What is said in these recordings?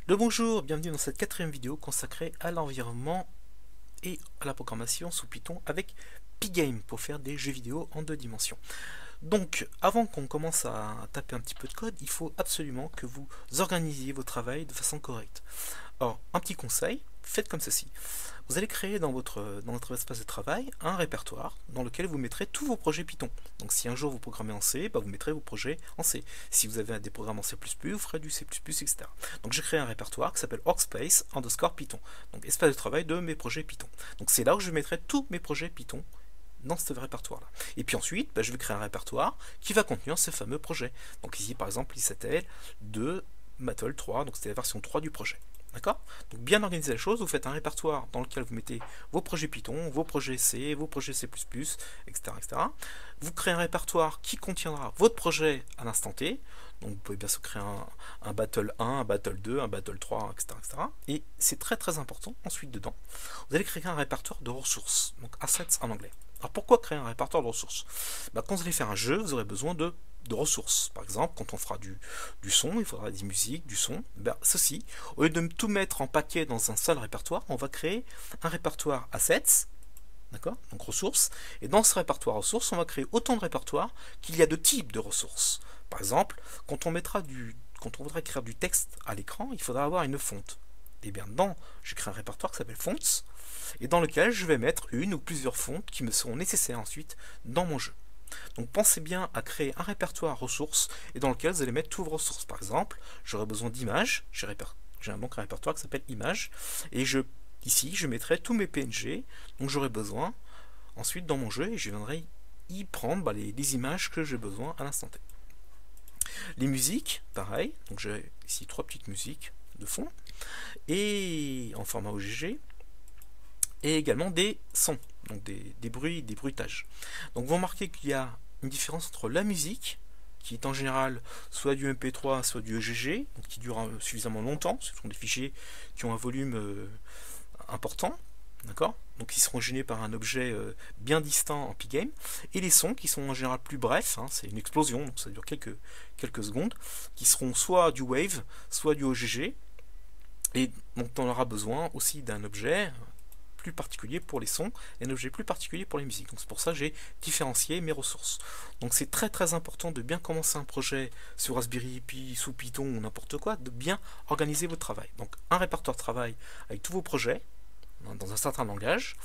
Bonjour, bienvenue dans cette quatrième vidéo consacrée à l'environnement et à la programmation sous Python avec Pygame pour faire des jeux vidéo en 2 dimensions. Donc, avant qu'on commence à taper un petit peu de code, il faut absolument que vous organisiez votre travail de façon correcte. Alors, un petit conseil, faites comme ceci. Vous allez créer dans votre espace de travail un répertoire dans lequel vous mettrez tous vos projets Python. Donc si un jour vous programmez en C, vous mettrez vos projets en C. Si vous avez des programmes en C++, vous ferez du C++, etc. Donc j'ai créé un répertoire qui s'appelle workspace _ Python. Donc espace de travail de mes projets Python. Donc c'est là où je mettrai tous mes projets Python dans ce répertoire-là. Et puis ensuite, je vais créer un répertoire qui va contenir ces fameux projets. Donc ici, par exemple, il s'appelle de Matle 3, donc c'était la version 3 du projet. D'accord? Donc bien organiser la chose, vous faites un répertoire dans lequel vous mettez vos projets Python, vos projets C, vos projets C++, etc., etc. Vous créez un répertoire qui contiendra votre projet à l'instant T. Donc vous pouvez bien sûr créer un battle 1, un battle 2, un battle 3, etc., etc. Et c'est très très important, ensuite dedans, vous allez créer un répertoire de ressources, donc assets en anglais. Alors pourquoi créer un répertoire de ressources? Quand vous allez faire un jeu, vous aurez besoin de ressources. Par exemple, quand on fera du son, il faudra des musiques, du son. Ceci, au lieu de tout mettre en paquet dans un seul répertoire, on va créer un répertoire assets, d'accord, donc ressources, et dans ce répertoire ressources, on va créer autant de répertoires qu'il y a de types de ressources. Par exemple, quand on voudra écrire du texte à l'écran, il faudra avoir une fonte. Et bien dedans, je crée un répertoire qui s'appelle fonts, et dans lequel je vais mettre une ou plusieurs fontes qui me seront nécessaires ensuite dans mon jeu. Donc pensez bien à créer un répertoire ressources et dans lequel vous allez mettre toutes vos ressources. Par exemple, j'aurai besoin d'images, j'ai donc un répertoire qui s'appelle images, et ici je mettrai tous mes PNG, donc j'aurai besoin ensuite dans mon jeu, et je viendrai y prendre les images que j'ai besoin à l'instant T. Les musiques, pareil, donc j'ai ici 3 petites musiques de fond, et en format OGG, et également des sons, donc des bruits, des bruitages. Donc vous remarquez qu'il y a une différence entre la musique, qui est en général soit du MP3, soit du EGG, donc qui dure suffisamment longtemps, ce sont des fichiers qui ont un volume important, d'accord, donc ils seront générés par un objet bien distinct en Pygame, et les sons qui sont en général plus brefs, c'est une explosion, donc ça dure quelques secondes, qui seront soit du wave, soit du OGG, et donc on aura besoin aussi d'un objet plus particulier pour les sons et un objet plus particulier pour les musiques. Donc c'est pour ça que j'ai différencié mes ressources. Donc c'est très très important de bien commencer un projet sur Raspberry Pi, sous Python ou n'importe quoi, de bien organiser votre travail. Donc un répertoire de travail avec tous vos projets dans un certain langage,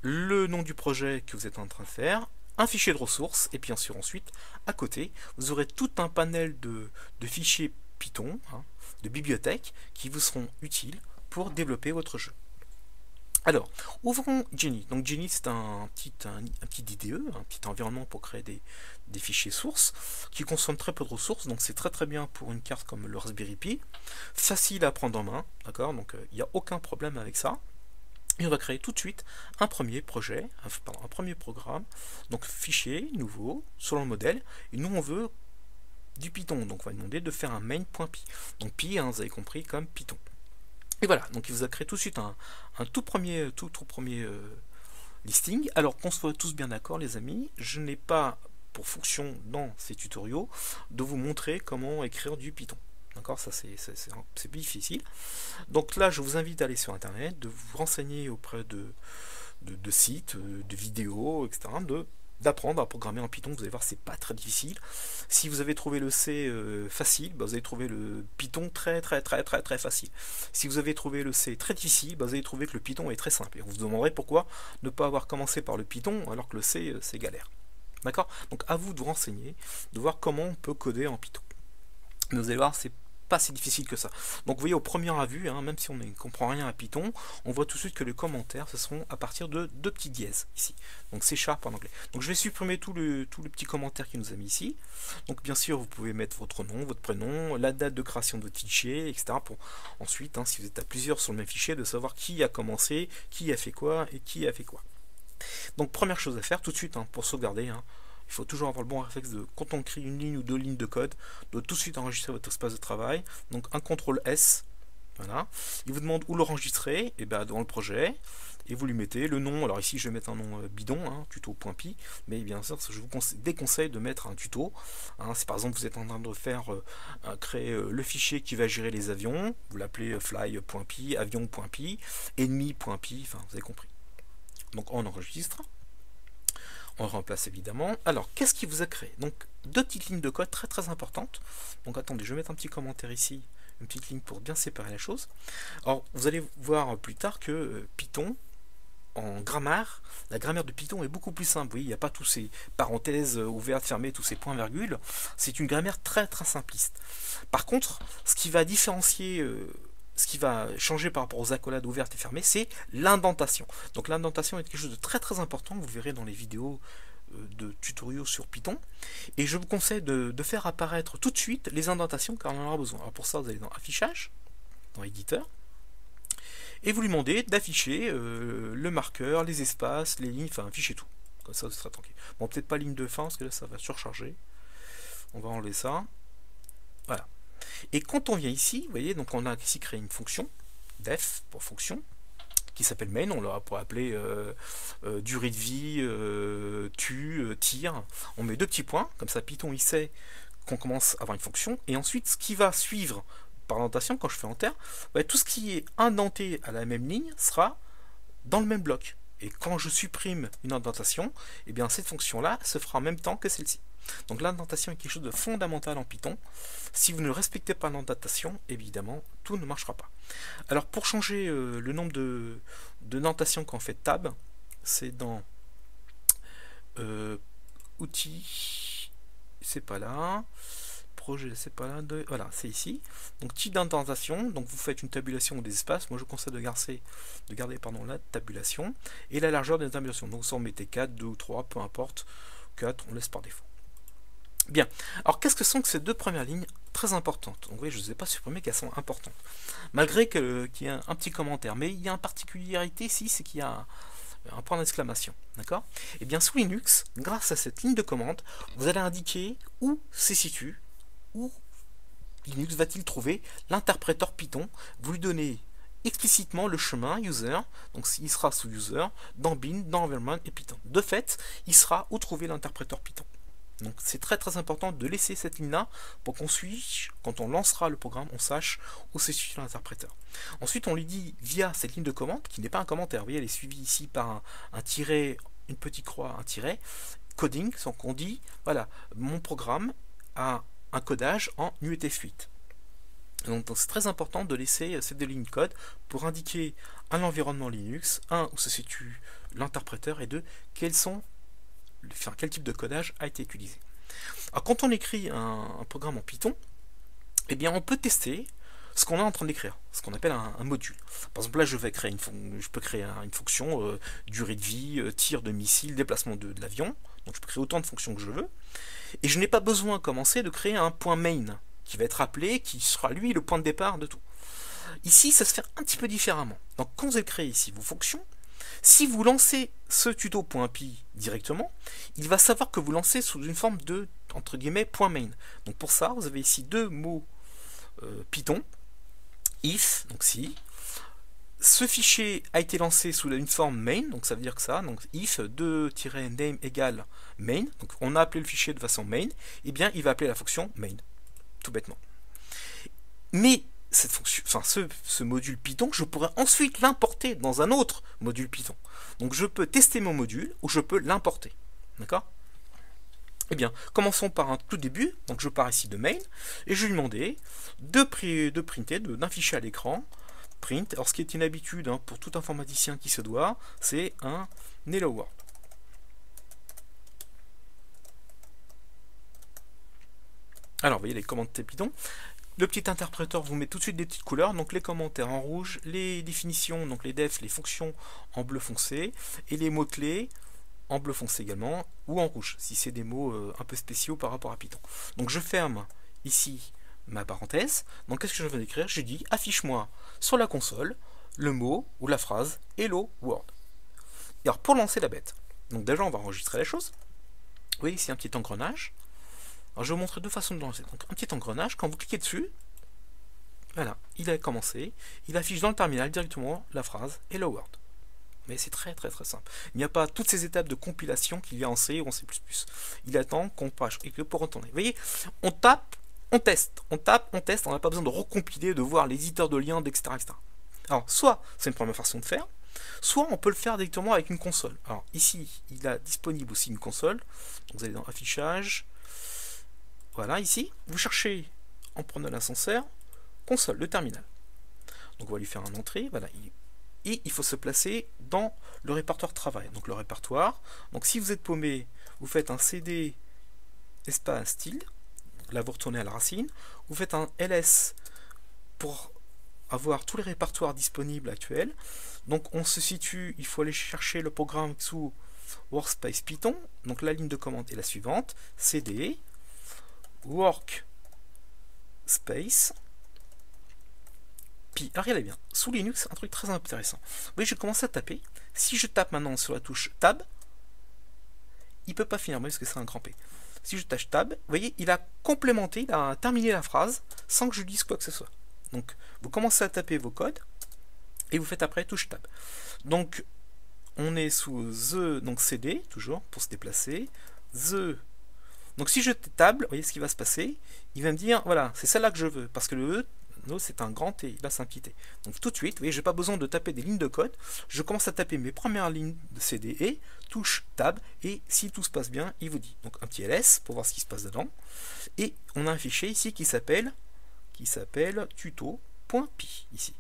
le nom du projet que vous êtes en train de faire, un fichier de ressources, et puis ensuite, à côté, vous aurez tout un panel de fichiers Python, de bibliothèques, qui vous seront utiles pour développer votre jeu. Alors, ouvrons Geany. Donc Geany, c'est un petit IDE, un petit environnement pour créer des fichiers sources, qui consomment très peu de ressources, donc c'est très très bien pour une carte comme le Raspberry Pi. Facile à prendre en main, d'accord, donc il n'y a aucun problème avec ça. Et on va créer tout de suite un premier projet, un premier programme, donc fichier nouveau, selon le modèle, et nous on veut du Python, donc on va demander de faire un main.py. Donc pi, vous avez compris, comme Python. Et voilà, donc il vous a créé tout de suite un tout premier listing. Alors qu'on soit tous bien d'accord les amis, je n'ai pas pour fonction dans ces tutoriaux de vous montrer comment écrire du Python. D'accord, ça c'est plus difficile. Donc là je vous invite à aller sur internet, de vous renseigner auprès de sites, de vidéos, etc. D'apprendre à programmer en Python. Vous allez voir, c'est pas très difficile. Si vous avez trouvé le C facile, vous allez trouver le Python très facile. Si vous avez trouvé le C très difficile, vous allez trouver que le Python est très simple. Et vous vous demanderez pourquoi ne pas avoir commencé par le Python alors que le C c'est galère. D'accord? Donc à vous de vous renseigner, de voir comment on peut coder en Python. Mais vous allez voir, c'est pas si difficile que ça. Donc vous voyez au premier à vue, même si on ne comprend rien à Python, on voit tout de suite que les commentaires ce seront à partir de 2 petits dièses ici. Donc C# en anglais. Donc je vais supprimer tout le petit commentaire qu'il nous a mis ici. Donc bien sûr vous pouvez mettre votre nom, votre prénom, la date de création de votre fichier, etc. Pour ensuite, si vous êtes à plusieurs sur le même fichier, de savoir qui a commencé, qui a fait quoi et qui a fait quoi. Donc première chose à faire tout de suite pour sauvegarder. Il faut toujours avoir le bon réflexe de, quand on crée une ligne ou 2 lignes de code, de tout de suite enregistrer votre espace de travail. Donc un CTRL S, Voilà. Il vous demande où l'enregistrer, et ben dans le projet, et vous lui mettez le nom. Alors ici je vais mettre un nom bidon, hein, tuto.py, mais bien sûr je vous déconseille de mettre un tuto. Hein, si par exemple vous êtes en train de faire créer le fichier qui va gérer les avions, vous l'appelez fly.py, avion.py, ennemi.py, enfin vous avez compris. Donc on enregistre, on remplace évidemment. Alors qu'est-ce qui vous a créé? Donc deux petites lignes de code très importantes. Donc attendez, je vais mettre un petit commentaire ici, une petite ligne pour bien séparer la chose. Alors vous allez voir plus tard que Python, en grammaire, la grammaire de Python est beaucoup plus simple. Vous voyez, il n'y a pas tous ces parenthèses ouvertes, fermées, tous ces points virgules. C'est une grammaire très simpliste. Par contre, ce qui va différencier, ce qui va changer par rapport aux accolades ouvertes et fermées, c'est l'indentation. Donc l'indentation est quelque chose de très important, vous verrez dans les vidéos de tutoriaux sur Python, et je vous conseille de faire apparaître tout de suite les indentations car on en aura besoin. Alors pour ça vous allez dans affichage, dans éditeur, et vous lui demandez d'afficher le marqueur, les espaces, les lignes, enfin afficher tout, comme ça vous serez tranquille. Bon, peut-être pas ligne de fin parce que là ça va surcharger, on va enlever ça, voilà. Et quand on vient ici, vous voyez, donc on a ici créé une fonction def pour fonction qui s'appelle main, on l'aura pour appeler durée de vie, tir. On met deux petits points, comme ça Python il sait qu'on commence à avoir une fonction, et ensuite ce qui va suivre par indentation, quand je fais enter, tout ce qui est indenté à la même ligne sera dans le même bloc. Et quand je supprime une indentation, et bien cette fonction-là se fera en même temps que celle-ci. Donc l'indentation est quelque chose de fondamental en Python. Si vous ne respectez pas l'indentation, évidemment, tout ne marchera pas. Alors pour changer le nombre de notatations quand on fait tab, c'est dans outils, c'est pas là, projet, c'est pas là, voilà, c'est ici. Donc type d'indentation, donc vous faites une tabulation des espaces. Moi je conseille de garder la tabulation et la largeur des tabulations. Donc ça on mettait 4, 2 ou 3, peu importe, 4 on laisse par défaut. Bien, alors qu'est-ce que sont que ces deux premières lignes très importantes? Donc oui, je ne les ai pas supprimées, qu'elles sont importantes. Malgré qu'il y ait un petit commentaire, mais il y a une particularité ici, c'est qu'il y a un point d'exclamation, d'accord? Et bien sous Linux, grâce à cette ligne de commande, vous allez indiquer où se situe, où Linux va-t-il trouver l'interpréteur Python. Vous lui donnez explicitement le chemin user, donc il sera sous user, dans bin, dans environment et Python. De fait, il sera où trouver l'interpréteur Python. Donc c'est très important de laisser cette ligne là pour qu'on suive, quand on lancera le programme, on sache où se situe l'interpréteur. Ensuite on lui dit via cette ligne de commande, qui n'est pas un commentaire, vous voyez elle est suivie ici par un tiret, une petite croix, un tiret, coding, sans qu'on dit, voilà, mon programme a un codage en UTF-8. Donc c'est très important de laisser ces deux lignes de code pour indiquer un environnement Linux, un où se situe l'interpréteur et deux quel type de codage a été utilisé. Alors quand on écrit un programme en Python, eh bien on peut tester ce qu'on est en train d'écrire, ce qu'on appelle un module. Par exemple là je peux créer une fonction durée de vie, tir de missile, déplacement de l'avion, donc je peux créer autant de fonctions que je veux, et je n'ai pas besoin à commencer de créer un point main qui va être appelé, qui sera lui le point de départ de tout. Ici ça se fait un petit peu différemment. Donc quand vous avez créé ici vos fonctions, si vous lancez ce tuto.py directement, il va savoir que vous lancez sous une forme de, entre guillemets, point main. Donc pour ça, vous avez ici deux mots Python, if, donc si. Ce fichier a été lancé sous une forme main, donc ça veut dire que ça, donc if 2-name égale main, donc on a appelé le fichier de façon main, et bien il va appeler la fonction main, tout bêtement. Mais cette fonction, ce module Python, je pourrais ensuite l'importer dans un autre module Python. Donc je peux tester mon module ou je peux l'importer. D'accord? Eh bien, commençons par un tout début. Donc je pars ici de main et je vais lui demander de printer, d'afficher à l'écran print. Alors ce qui est une habitude pour tout informaticien qui se doit, c'est un hello world. Alors vous voyez les commandes de Python. Le petit interpréteur vous met tout de suite des petites couleurs, donc les commentaires en rouge, les définitions, donc les defs, les fonctions en bleu foncé, et les mots-clés en bleu foncé également, ou en rouge, si c'est des mots un peu spéciaux par rapport à Python. Donc je ferme ici ma parenthèse, donc qu'est-ce que je viens d'écrire? Je dis affiche-moi sur la console le mot ou la phrase Hello World. Et alors pour lancer la bête, donc déjà on va enregistrer la chose. Vous voyez ici un petit engrenage. Alors je vais vous montrer deux façons de lancer. Donc un petit engrenage, quand vous cliquez dessus, Voilà, il a commencé, il affiche dans le terminal directement la phrase Hello World. Mais c'est très simple. Il n'y a pas toutes ces étapes de compilation qu'il y a en C ou en C++. Il attend qu'on passe et que pour retourner. Vous voyez, on tape, on teste, on tape, on teste, on n'a pas besoin de recompiler, de voir l'éditeur de liens, etc., etc. Alors, soit c'est une première façon de faire, soit on peut le faire directement avec une console. Alors ici, il a disponible aussi une console. Donc, vous allez dans Affichage. Voilà, ici, vous cherchez en prenant l'ascenseur, console, le terminal. Donc on va lui faire une entrée. Voilà, et il faut se placer dans le répertoire travail. Donc le répertoire. Donc si vous êtes paumé, vous faites un CD espace style. Là vous retournez à la racine. Vous faites un ls pour avoir tous les répertoires disponibles actuels. Donc on se situe, il faut aller chercher le programme sous Workspace Python. Donc la ligne de commande est la suivante, cd workspace pi. Alors regardez bien, sous Linux, un truc très intéressant. Vous voyez, je commence à taper. Si je tape maintenant sur la touche Tab, il ne peut pas finir, parce que c'est un grand P. Si je tâche Tab, vous voyez, il a complémenté, il a terminé la phrase sans que je dise quoi que ce soit. Donc, vous commencez à taper vos codes et vous faites après touche Tab. Donc, on est sous The, donc CD, toujours, pour se déplacer. The. Donc, si je Tab, vous voyez ce qui va se passer. Il va me dire, voilà, c'est celle-là que je veux, parce que le E, c'est un grand T, là c'est un petit T. Donc tout de suite, vous voyez, je n'ai pas besoin de taper des lignes de code, je commence à taper mes premières lignes de CD et touche Tab, et si tout se passe bien, il vous dit. Donc un petit ls pour voir ce qui se passe dedans, et on a un fichier ici qui s'appelle tuto.py ici.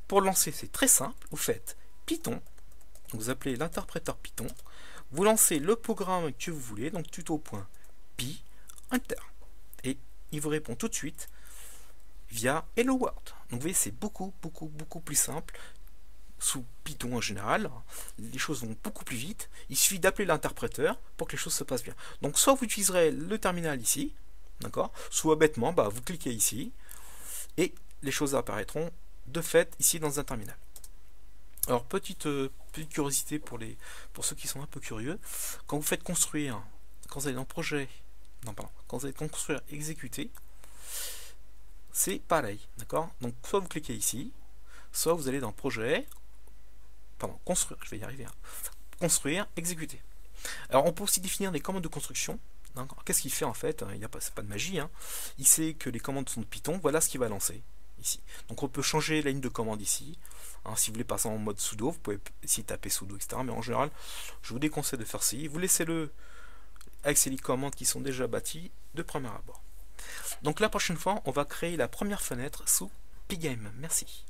Pour le lancer, c'est très simple, vous faites Python, donc vous appelez l'interpréteur Python, vous lancez le programme que vous voulez, donc tuto.py, Enter, et il vous répond tout de suite via Hello World. Donc vous voyez, c'est beaucoup plus simple. Sous Python en général, les choses vont beaucoup plus vite. Il suffit d'appeler l'interpréteur pour que les choses se passent bien. Donc soit vous utiliserez le terminal ici, d'accord, soit bêtement, vous cliquez ici, et les choses apparaîtront de fait ici dans un terminal. Alors petite curiosité pour ceux qui sont un peu curieux, quand vous faites construire, quand vous allez dans projet, quand vous allez construire exécuter, c'est pareil, d'accord? Donc soit vous cliquez ici, soit vous allez dans projet, construire, je vais y arriver, construire, exécuter. Alors on peut aussi définir des commandes de construction. Qu'est-ce qu'il fait en fait? C'est pas de magie, il sait que les commandes sont de Python, voilà ce qu'il va lancer ici. Donc on peut changer la ligne de commande ici. Si vous voulez passer en mode sudo, vous pouvez ici taper sudo, etc. Mais en général, je vous déconseille de faire ci. Vous laissez-le avec ces commandes qui sont déjà bâties de premier abord. Donc la prochaine fois, on va créer la première fenêtre sous Pygame. Merci.